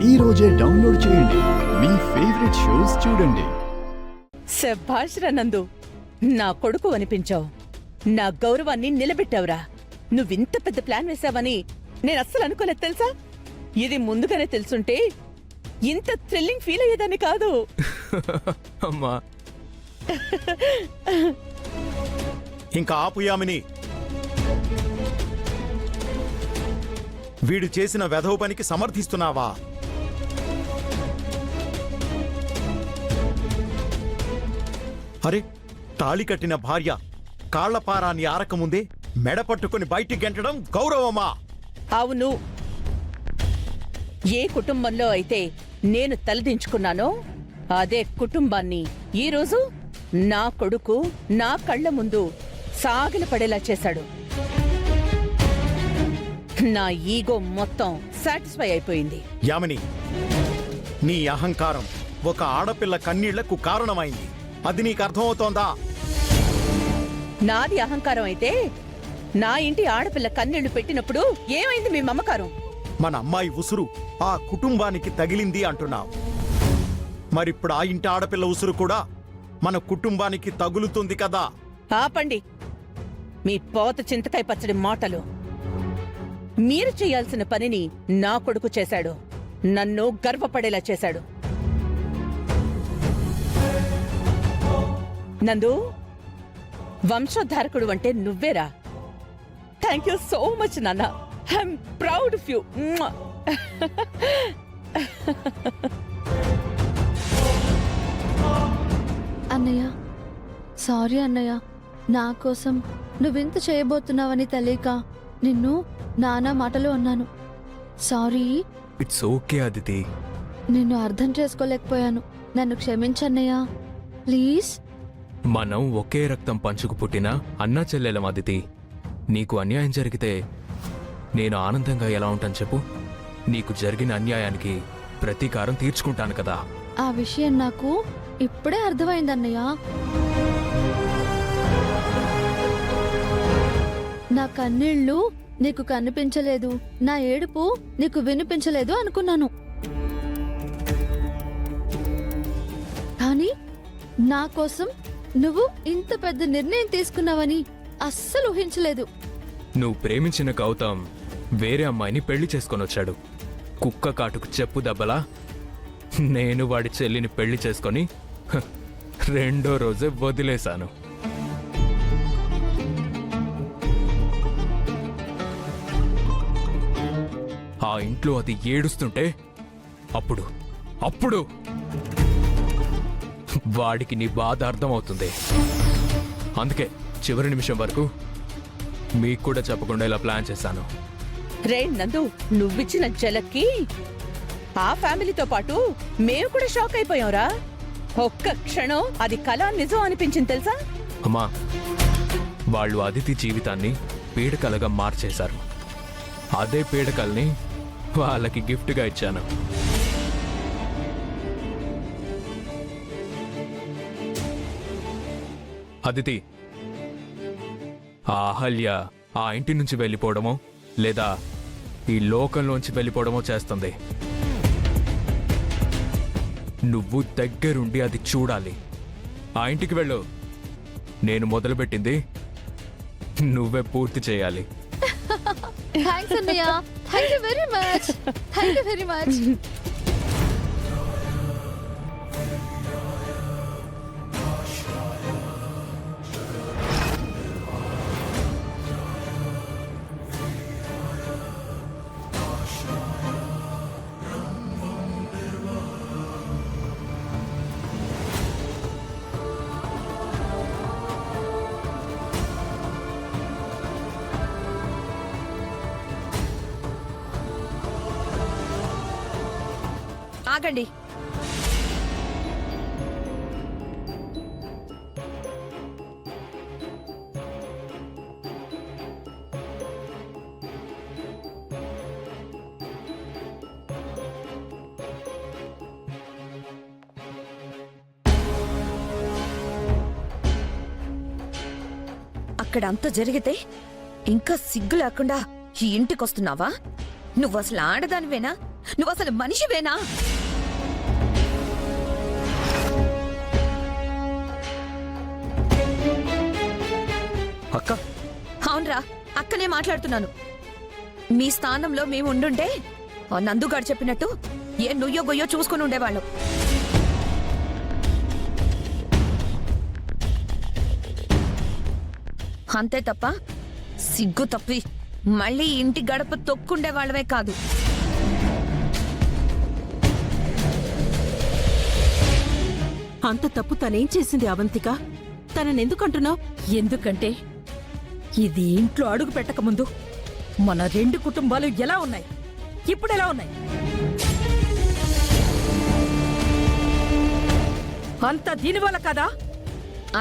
ఈ రోజే డౌన్లోడ్ చేయండి. మీ ఫేవరెట్ షోస్ చూడండి. శభాష్ రా నందు, నా కొడుకు అనిపించావు. నా గౌరవాన్ని నిలబెట్టావురా. నువ్వింత పెద్ద ప్లాన్ వేశావని నేను అస్సలు అనుకోలేదు తెలుసా. ఇది ముందుగానే తెలుసుంటే ఇంత థ్రిల్లింగ్ ఫీల్ అయ్యేదాన్ని కాదు. అమ్మా ఇంకా ఆపు యామిని. వీడు చేసిన వెధవ పనికి సమర్థిస్తున్నావా? అరే, తాళి కట్టిన భార్య కాళ్లపారాన్ని ఆరకముందే మెడ పట్టుకుని బయటికి గెంటడం గౌరవమా? అవును, ఏ కుటుంబంలో అయితే నేను తలదించుకున్నానో అదే కుటుంబాన్ని ఈరోజు నా కొడుకు నా కళ్ల ముందు సాగిలపడేలా చేశాడు. నా ఈగో మొత్తం సాటిస్ఫై అయిపోయింది. యామిని, నీ అహంకారం ఒక ఆడపిల్ల కన్నీళ్లకు కారణమైంది. అది నీకు అర్థమవుతోందా? నాది అహంకారం అయితే నా ఇంటి ఆడపిల్ల కన్నీళ్లు పెట్టినప్పుడు ఏమైంది మీ మమకారం? మన అమ్మాయి ఉసురు ఆ కుటుంబానికి తగిలింది అంటున్నావు. మరిప్పుడు ఆ ఇంటి ఆడపిల్ల ఉసురు కూడా మన కుటుంబానికి తగులుతుంది కదా? ఆపండి మీ పోత చింతకాయ పచ్చడి మాటలు. మీరు చేయాల్సిన పనిని నా కొడుకు చేశాడు. నన్ను గర్వపడేలా చేశాడు. నందు, వంశోద్ధారకుడు అంటే నువ్వేరా. థ్యాంక్ యూ సో మచ్ నాన్న. I'm proud of you. అన్నయ్య, సారీ అన్నయ్య. నా కోసం నువ్వింత చేయబోతున్నావని తెలియక నిన్ను నానా మాటలు అన్నాను. సారీ. It's okay Aditi. నిన్ను అర్థం చేసుకోలేకపోయాను. నన్ను క్షమించన్నయ్య, ప్లీజ్. మనం ఒకే రక్తం పంచుకు పుట్టిన అన్నా చెల్లెలం అదితి. నీకు అన్యాయం జరిగితే నేను ఆనందంగా ఎలా ఉంటాను చెప్పు? నీకు జరిగిన అన్యాయానికి ప్రతీకారం తీర్చుకుంటాను కదా. ఆ విషయం నాకు ఇప్పుడే అర్థమైందన్నయ్య. నా కన్నీళ్లు నీకు కనిపించలేదు, నా ఏడుపు నీకు వినిపించలేదు అనుకున్నాను. కానీ నా కోసం నువ్వు ఇంత పెద్ద నిర్ణయం తీసుకున్నావని అస్సలు ఊహించలేదు. నువ్వు ప్రేమించిన గౌతమ్ వేరే అమ్మాయిని పెళ్లి చేసుకొనొచ్చాడు. కుక్క కాటుకు చెప్పు దెబ్బలా నేను వాడి చెల్లిని పెళ్లి చేసుకొని రెండో రోజే వదిలేశాను. ఆ ఇంట్లో అది ఏడుస్తుంటే అప్పుడు వాడికి నీ బాధ అర్థమవుతుంది. అందుకే చివరి నిమిషం వరకు మీకు కూడా చెప్పకుండా ఇలా ప్లాన్ చేశాను. రే నందు, నువ్విచ్చిన జలక్కి ఆ ఫ్యామిలీతో పాటు మేము కూడా షాక్ అయిపోయాంరా. ఒక్క క్షణం అది కళ నిజం అనిపించింది తెలుసా. అమ్మా, వాళ్ళు అదితి జీవితాన్ని పీడకలగా మార్చేశారు. అదే పీడకల్ని వాళ్ళకి గిఫ్ట్గా ఇచ్చాను. అదితి, ఆ అహల్య ఆ ఇంటి నుంచి వెళ్ళిపోవడమో లేదా ఈ లోకంలోంచి వెళ్ళిపోవడమో చేస్తుంది. నువ్వు దగ్గరుండి అది చూడాలి. ఆ ఇంటికి వెళ్ళు. నేను మొదలుపెట్టింది నువ్వే పూర్తి చేయాలి. థ్యాంక్స్ అన్నయ్య. Thank you very much. Thank you very much. ఆగండి. అక్కడ అంత జరిగితే ఇంకా సిగ్గు లేకుండా ఈ ఇంటికొస్తున్నావా? నువ్వు అసలు ఆడదానివేనా నువ్వు అసలు మనిషివేనా? అక్క అవునరా, అక్కనే మాట్లాడుతున్నాను. మీ స్థానంలో మేము ఉండుంటే ఆ నందుగాడు చెప్పినట్టు ఏ నుయ్యో గొయ్యో చూసుకుని ఉండేవాళ్ళం. అంతే తప్ప సిగ్గు తప్పి మళ్ళీ ఇంటి గడప తొక్కుండే వాళ్ళమే కాదు. అంత తప్పు తనేం చేసింది అవంతిక? తననెందుకంటున్నావు? ఎందుకంటే ఇది ఇంట్లో అడుగు పెట్టకముందు మన రెండు కుటుంబాలు ఎలా ఉన్నాయి, ఇప్పుడు ఎలా ఉన్నాయి? అంతా దీనివల్ల కదా.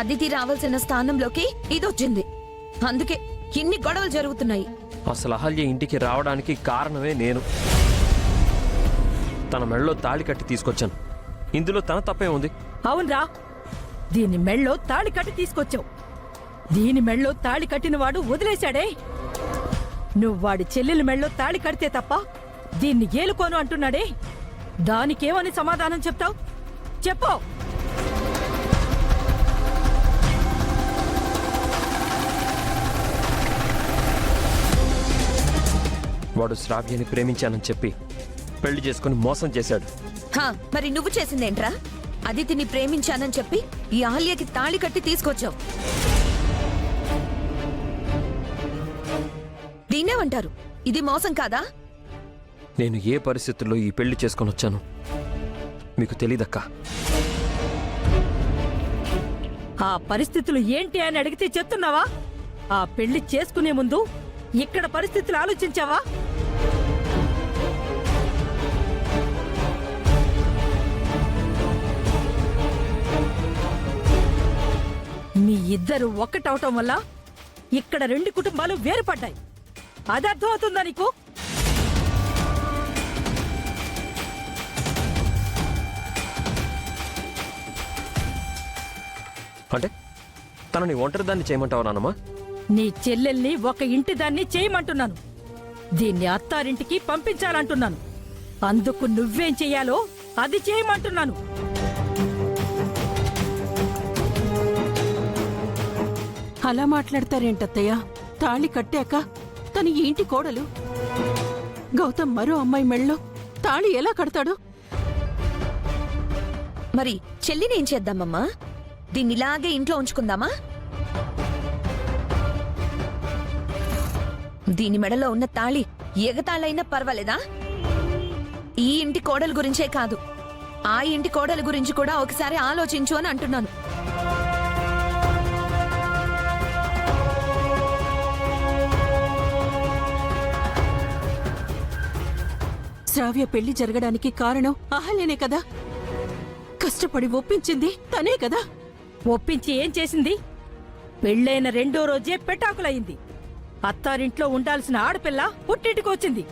అదితి రావాల్సిన స్థానంలోకి ఇదొచ్చింది. అందుకే ఇన్ని గొడవలు జరుగుతున్నాయి. అసలు అహల్య ఇంటికి రావడానికి కారణమే నేను. తన మెడలో తాళి కట్టి తీసుకొచ్చాను. ఇందులో తన తప్పే ఉంది. అవునరా, దీని మెళ్ళో తాళి కట్టి తీసుకొచ్చావు. దీని మెళ్ళో తాళి కట్టినవాడు వదిలేశాడే. నువ్వు వాడి చెల్లెలి మెళ్ళో తాళి కడితే తప్ప దీన్ని ఏలుకోను అంటున్నాడే. దానికేమని సమాధానం చెప్తావు? చెప్పు. వాడు శ్రావ్యని ప్రేమించానని చెప్పి పెళ్లి చేసుకుని మోసం చేశాడు. హా, మరి నువ్వు చేసిందేంట్రా? అదితిని ప్రేమించానని చెప్పి ఈ ఆలియాకి తాళి కట్టి తీసుకొచ్చావు. దీన్నేమంటారు? ఇది మోసం కాదా? నేను ఏ పరిస్థితుల్లో ఈ పెళ్లి చేసుకొని వచ్చాను మీకు తెలీదక్కా. ఆ పరిస్థితులు ఏంటి అని అడిగితే చెప్తున్నావా? ఆ పెళ్లి చేసుకునే ముందు ఇక్కడ పరిస్థితులు ఆలోచించావా? మీ ఇద్దరు ఒక్కటవటం వల్ల ఇక్కడ రెండు కుటుంబాలు వేరుపడ్డాయి. అది అర్థమవుతుందా నీకు? అంటే తనని ఒంటరిదాన్ని చేయమంటావా నాన్నమ్మా? నీ చెల్లెల్ని ఒక ఇంటి దాన్ని చేయమంటున్నాను. దీన్ని అత్తారింటికి పంపించాలంటున్నాను. అందుకు నువ్వేం చెయ్యాలో అది చేయమంటున్నాను. అలా మాట్లాడతారేంటత్తయ్య? తాళి కట్టాక తను ఈ ఇంటి కోడలు. గౌతమ్ మరో అమ్మాయి మెళ్ళో తాళి ఎలా కడతాడు? మరి చెల్లినేం చేద్దామమ్మా? దీన్ని ఇలాగే ఇంట్లో ఉంచుకుందామా? దీని మెడలో ఉన్న తాళి ఎగతాళైనా పర్వాలేదా? ఈ ఇంటి కోడలు గురించే కాదు, ఆ ఇంటి కోడలు గురించి కూడా ఒకసారి ఆలోచించు అని అంటున్నాను. శ్రావ్య పెళ్లి జరగడానికి కారణం అహల్యనే కదా? కష్టపడి ఒప్పించింది తనే కదా? ఒప్పించి ఏం చేసింది? పెళ్ళైన రెండో రోజే పెటాకులయ్యింది. అత్తారింట్లో ఉండాల్సిన ఆడపిల్ల పుట్టింటికి వచ్చింది.